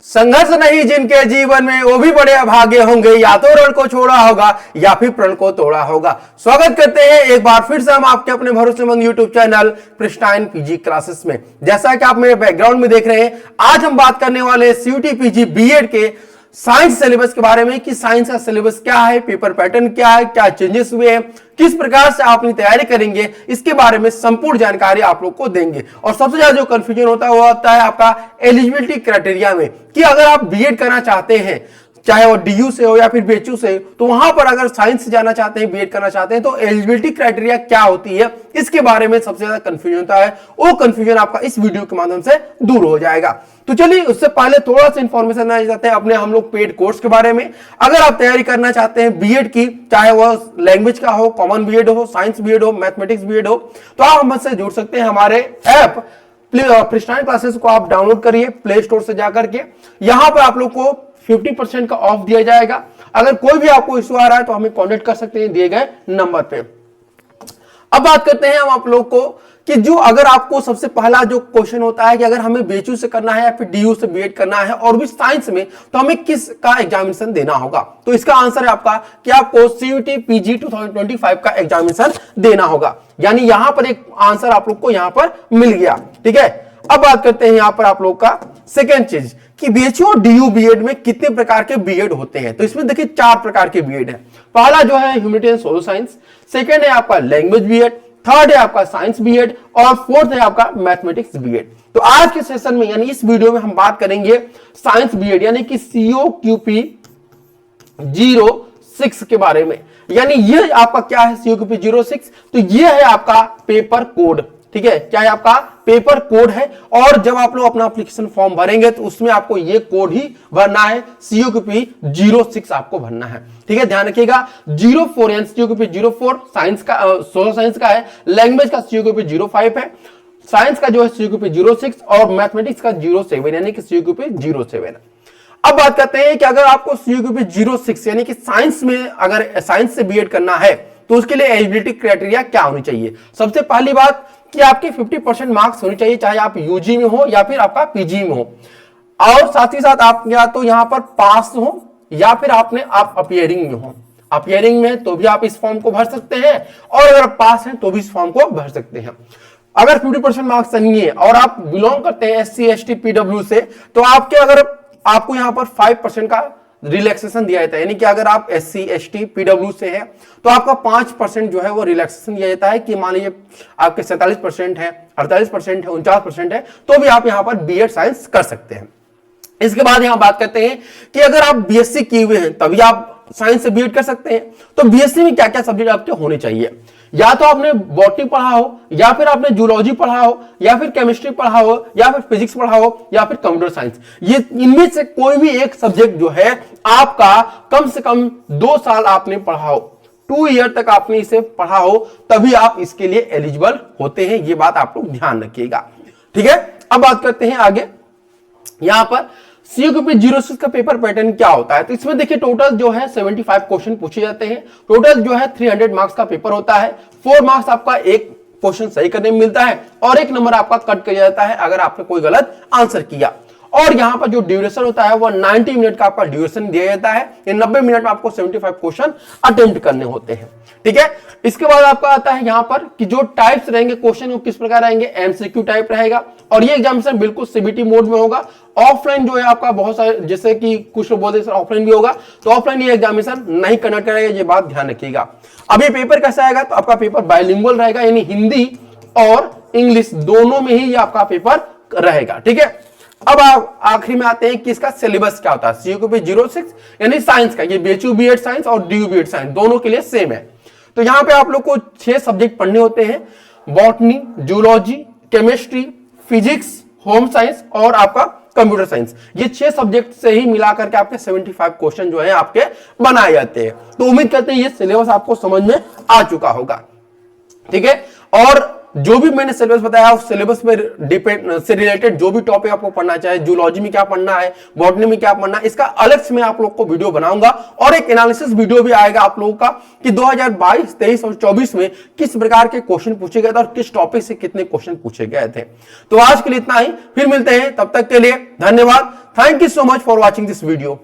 संघर्ष नहीं जिनके जीवन में वो भी बड़े अभागे होंगे, या तो रण को छोड़ा होगा या फिर प्रण को तोड़ा होगा। स्वागत करते हैं एक बार फिर से हम आपके अपने भरोसेमंद YouTube channel pristine PG classes में। जैसा कि आप मेरे बैकग्राउंड में देख रहे हैं, आज हम बात करने वाले सीयूटी पीजी बीएड के साइंस सिलेबस के बारे में कि साइंस का सिलेबस क्या है, पेपर पैटर्न क्या है, क्या चेंजेस हुए हैं, किस प्रकार से आप अपनी तैयारी करेंगे, इसके बारे में संपूर्ण जानकारी आप लोग को देंगे। और सबसे ज्यादा जो कंफ्यूजन होता है वो होता है आपका एलिजिबिलिटी क्राइटेरिया में, कि अगर आप बीएड करना चाहते हैं, चाहे वो डीयू से हो या फिर बीएचयू से, तो वहां पर अगर साइंस से जाना चाहते हैं, बीएड करना चाहते हैं, तो एलिजिबिलिटी क्राइटेरिया क्या होती है, इसके बारे में सबसे ज्यादा कंफ्यूजन होता है। वो कंफ्यूजन आपका इस वीडियो के माध्यम से दूर हो जाएगा। तो चलिए उससे पहले थोड़ा सा इंफॉर्मेशन आ जाते हैं अपने हम लोग पेड कोर्स के बारे में। अगर आप तैयारी करना चाहते हैं बीएड की, चाहे वह लैंग्वेज का हो, कॉमन बीएड हो, साइंस बीएड हो, मैथमेटिक्स बीएड हो, तो आप हमसे जुड़ सकते हैं। हमारे ऐप प्रिस्टाइन क्लासेस को आप डाउनलोड करिए प्ले स्टोर से जाकर के। यहां पर आप लोग को 50% का ऑफ दिया जाएगा। अगर कोई भी आपको इश्यू आ रहा है तो हमें कांटेक्ट कर सकते हैं दिए गए नंबर पे। अब बात करते हैं हम आप लोग को कि जो अगर आपको सबसे पहला जो क्वेश्चन होता है कि अगर हमें बीएचयू से करना है या फिर डीयू से बीएड करना है और भी साइंस में, तो हमें किस का एग्जामिनेशन देना होगा। तो इसका आंसर है आपका कि आपको सीयूटी पीजी 2025 का एग्जामिनेशन देना होगा। यानी यहां पर एक आंसर आप लोग को यहां पर मिल गया। ठीक है, अब बात करते हैं यहां पर आप लोग का सेकेंड चीज कि बीएचयू और डीयू बीएड में कितने प्रकार के बीएड होते हैं। तो इसमें देखिए 4 प्रकार के बीएड है। पहला जो है humanity and social science, second है आपका लैंग्वेज बीएड, थर्ड है आपका साइंस बीएड और फोर्थ है आपका मैथमेटिक्स बीएड। तो आज के सेशन में यानी इस वीडियो में हम बात करेंगे साइंस बीएड यानी कि COQP 06 के बारे में। यानी ये आपका क्या है COQP 06, तो ये है आपका पेपर कोड। ठीक है, क्या है आपका पेपर कोड है। और जब आप लोग अपना एप्लीकेशन फॉर्म भरेंगे तो उसमें आपको ये कोड ही भरना है, COQP 06 आपको भरना है। ठीक है, ध्यान रखिएगा 04 यानी COQP 04 साइंस का सोशल साइंस का है, लैंग्वेज का COQP 05 है, साइंस का जो है COQP 06 और मैथमेटिक्स का 07 यानी कि COQP 07। अब बात करते हैं कि अगर आपको COQP 06 यानी कि साइंस में अगर साइंस से बीएड करना है तो उसके लिए एलिजिबिलिटी क्राइटेरिया क्या होनी चाहिए। सबसे पहली बात कि आपके 50% मार्क्स होने चाहिए, चाहे आप यूजी में हो या फिर आपका पीजी में हो। और साथ ही साथ आप या तो यहां पर पास हो या फिर आप अपियरिंग में हो। अपियरिंग में तो भी आप इस फॉर्म को भर सकते हैं और अगर आप पास हैं तो भी इस फॉर्म को भर सकते हैं। अगर 50% मार्क्स नहीं है और आप बिलोंग करते हैं SC ST PW से, तो आपको यहां पर 5% का रिलैक्सेशन दिया जाता है। यानी कि अगर आप SC ST PW से हैं तो आपका 5% जो है वो रिलैक्सेशन दिया जाता है कि मान लीजिए आपके 47% है, 48% है, 49% है, तो भी आप यहां पर बीएड साइंस कर सकते हैं। इसके बाद यहां बात करते हैं कि अगर आप बीएससी किए हुए हैं तभी आप साइंस से बीएड कर सकते हैं। तो बीएससी में क्या क्या सब्जेक्ट आपके होने चाहिए, या तो आपने बॉटनी पढ़ा हो, या फिर आपने जूलॉजी पढ़ा हो, या फिर केमिस्ट्री पढ़ा हो, या फिर फिजिक्स पढ़ा हो, या फिर कंप्यूटर साइंस। ये इनमें से कोई भी एक सब्जेक्ट जो है आपका कम से कम 2 साल आपने पढ़ा हो, 2 ईयर तक आपने इसे पढ़ा हो, तभी आप इसके लिए एलिजिबल होते हैं। ये बात आप लोग ध्यान रखिएगा। ठीक है, अब बात करते हैं आगे। यहां पर COQP 06 का पेपर पैटर्न क्या होता है। तो इसमें देखिए टोटल जो है 75 क्वेश्चन पूछे जाते हैं। टोटल जो है 300 मार्क्स का पेपर होता है। 4 मार्क्स आपका एक क्वेश्चन सही करने में मिलता है और 1 नंबर आपका कट किया जाता है अगर आपने कोई गलत आंसर किया। और यहां पर जो ड्यूरेशन होता है वो 90 मिनट का आपका ड्यूरेशन दिया जाता है। ये 90 मिनट में आपको 75 क्वेश्चन अटेम्प्ट करने होते हैं। ठीक है, इसके बाद आपका आता है यहां पर कि जो टाइप्स रहेंगे क्वेश्चन वो किस प्रकार रहेंगे। MCQ टाइप रहेगा और ये एग्जामिनेशन बिल्कुल CBT मोड में होगा। ऑफलाइन जो है आपका बहुत सारे, जैसे कि कुछ लोग बोलते हैं ऑफलाइन भी होगा, तो ऑफलाइन ये एग्जामिनेशन नहीं कंडक्ट करेगा, ये बात ध्यान रखिएगा। अब ये पेपर कैसा आएगा, तो आपका पेपर बाइलिंगुअल रहेगा, यानी हिंदी और इंग्लिश दोनों में ही ये आपका पेपर रहेगा। ठीक है, अब आप आखिरी में आते हैं कि इसका सिलेबस क्या होता है। COQP 06 यानी साइंस का, ये BHU बीएड साइंस और DU बीएड साइंस दोनों के लिए सेम है। तो यहां पे आप लोग को 6 सब्जेक्ट पढ़ने होते हैं, botany, zoology, chemistry, physics, home science और आपका कंप्यूटर साइंस। ये 6 सब्जेक्ट से ही मिलाकर के आपके 75 क्वेश्चन जो है आपके बनाए जाते हैं। तो उम्मीद करते हैं ये सिलेबस आपको समझ में आ चुका होगा। ठीक है, और जो भी मैंने सिलेबस बताया उस सिलेबस में डिपेंड से रिलेटेड जो भी टॉपिक आपको पढ़ना चाहे, जूलॉजी में क्या पढ़ना है, बॉटनी में क्या पढ़ना है, इसका अलग से मैं आप लोग को वीडियो बनाऊंगा और एक एनालिसिस वीडियो भी आएगा आप लोगों का कि 2022, 23 और 24 में किस प्रकार के क्वेश्चन पूछे गए थे और किस टॉपिक से कितने क्वेश्चन पूछे गए थे। तो आज के लिए इतना ही, फिर मिलते हैं, तब तक के लिए धन्यवाद। Thank you so much for watching this video.